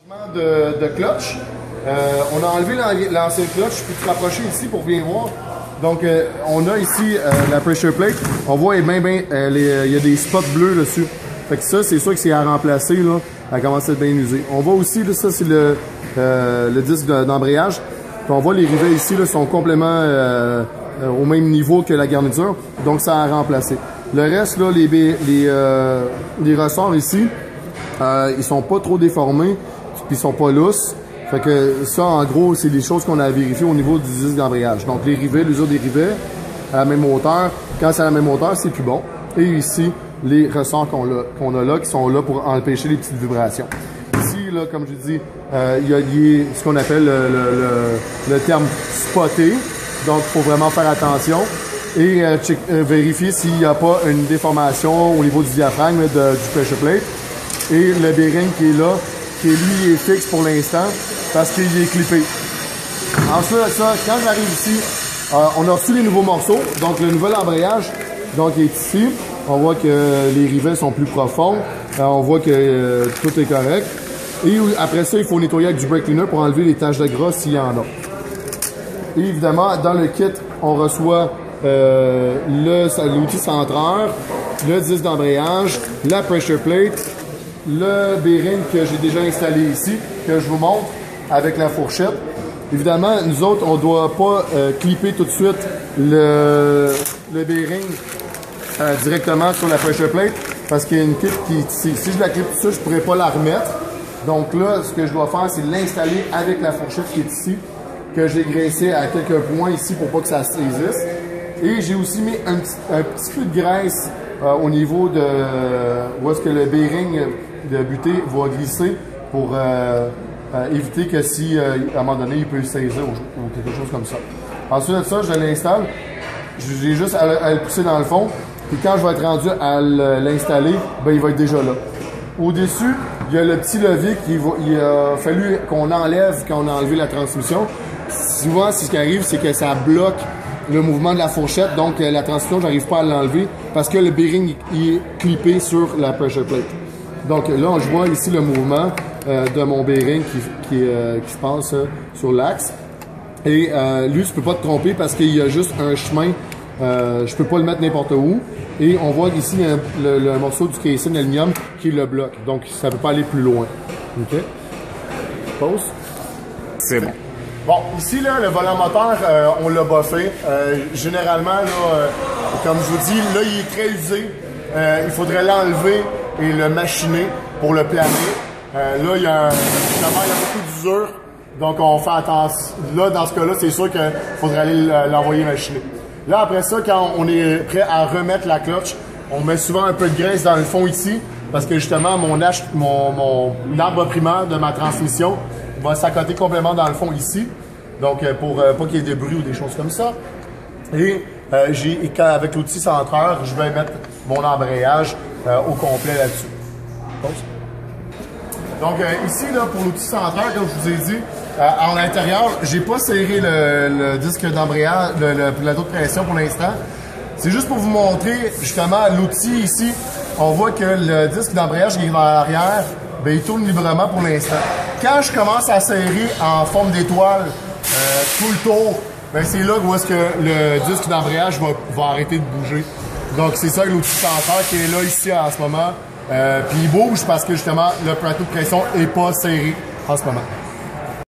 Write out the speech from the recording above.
De clutch. On a enlevé l'ancien clutch. Je peux te rapprocher ici pour bien voir. Donc, on a ici la pressure plate. On voit il y a des spots bleus dessus. Fait que ça, c'est sûr que c'est à remplacer. Là. Elle commence à être bien usée. On voit aussi, là, ça, c'est le disque d'embrayage. Puis on voit les rivets ici là, sont complètement au même niveau que la garniture. Donc, ça a remplacé. Le reste, là, les ressorts ici, ils sont pas trop déformés. Puis ils sont pas lousses. Fait que ça, en gros, c'est des choses qu'on a vérifiées au niveau du disque d'embrayage. Donc les rivets, l'usure des rivets à la même hauteur. Quand c'est à la même hauteur, c'est plus bon. Et ici, les ressorts qu'on a là, qui sont là pour empêcher les petites vibrations. Ici, là, comme je dis, il y a ce qu'on appelle le terme spoté. Donc, il faut vraiment faire attention. Et vérifier s'il n'y a pas une déformation au niveau du diaphragme du pressure plate. Et le bearing qui est là, qui lui est fixe pour l'instant parce qu'il est clippé. Ensuite de ça, quand j'arrive ici, on a reçu les nouveaux morceaux. Donc le nouvel embrayage donc, est ici. On voit que les rivets sont plus profonds. On voit que tout est correct. Et après ça, il faut nettoyer avec du brake cleaner pour enlever les taches de gras s'il y en a. Et évidemment, dans le kit, on reçoit l'outil centreur, le disque d'embrayage, la pressure plate, le bearing que j'ai déjà installé ici, que je vous montre avec la fourchette. Évidemment, nous autres, on ne doit pas clipper tout de suite le bearing directement sur la pressure plate parce qu'il y a une clip qui, si je la clip tout de suite, je ne pourrais pas la remettre. Donc là, ce que je dois faire, c'est l'installer avec la fourchette qui est ici, que j'ai graissé à quelques points ici pour pas que ça saisisse. Et j'ai aussi mis un petit peu de graisse au niveau de où est-ce que le bearing de butée va glisser pour éviter que si à un moment donné il peut saisir ou quelque chose comme ça. Ensuite de ça, je l'installe. J'ai juste à le pousser dans le fond. Puis quand je vais être rendu à l'installer, ben, il va être déjà là. Au-dessus, il y a le petit levier il a fallu qu'on enlève quand on a enlevé la transmission. Souvent, ce qui arrive, c'est que ça bloque le mouvement de la fourchette. Donc, la transmission, j'arrive pas à l'enlever parce que le bearing est clippé sur la pressure plate. Donc là, je vois ici le mouvement de mon bearing qui se passe sur l'axe. Et lui, tu peux pas te tromper parce qu'il y a juste un chemin. Je peux pas le mettre n'importe où. Et on voit ici le morceau du casing d'aluminium qui le bloque. Donc, ça peut pas aller plus loin. OK? Pause. C'est bon. Bon, ici, là, le volant moteur, on l'a buffé. Généralement, là, comme je vous dis, là, il est très usé. Il faudrait l'enlever et le machiner pour le planer. Là, il y a beaucoup d'usure. Donc, on fait attention. Là, dans ce cas-là, c'est sûr qu'il faudrait aller l'envoyer machiner. Là, après ça, quand on est prêt à remettre la clutch, on met souvent un peu de graisse dans le fond ici. Parce que justement, mon arbre primaire de ma transmission va s'accoter complètement dans le fond ici. Donc, pour pas qu'il y ait de bruit ou des choses comme ça. Et avec l'outil centreur, je vais mettre mon embrayage au complet là-dessus. Donc, ici, là, pour l'outil centreur, comme je vous ai dit, en l'intérieur, j'ai pas serré le disque d'embrayage, le plateau de pression pour l'instant. C'est juste pour vous montrer, justement, l'outil ici. On voit que le disque d'embrayage qui est dans l'arrière, ben, il tourne librement pour l'instant. Quand je commence à serrer en forme d'étoile tout le tour, ben, c'est là où est-ce que le disque d'embrayage va arrêter de bouger. Donc, c'est ça l'outil centreur qui est là ici en ce moment. Puis il bouge parce que justement, le plateau de pression n'est pas serré en ce moment.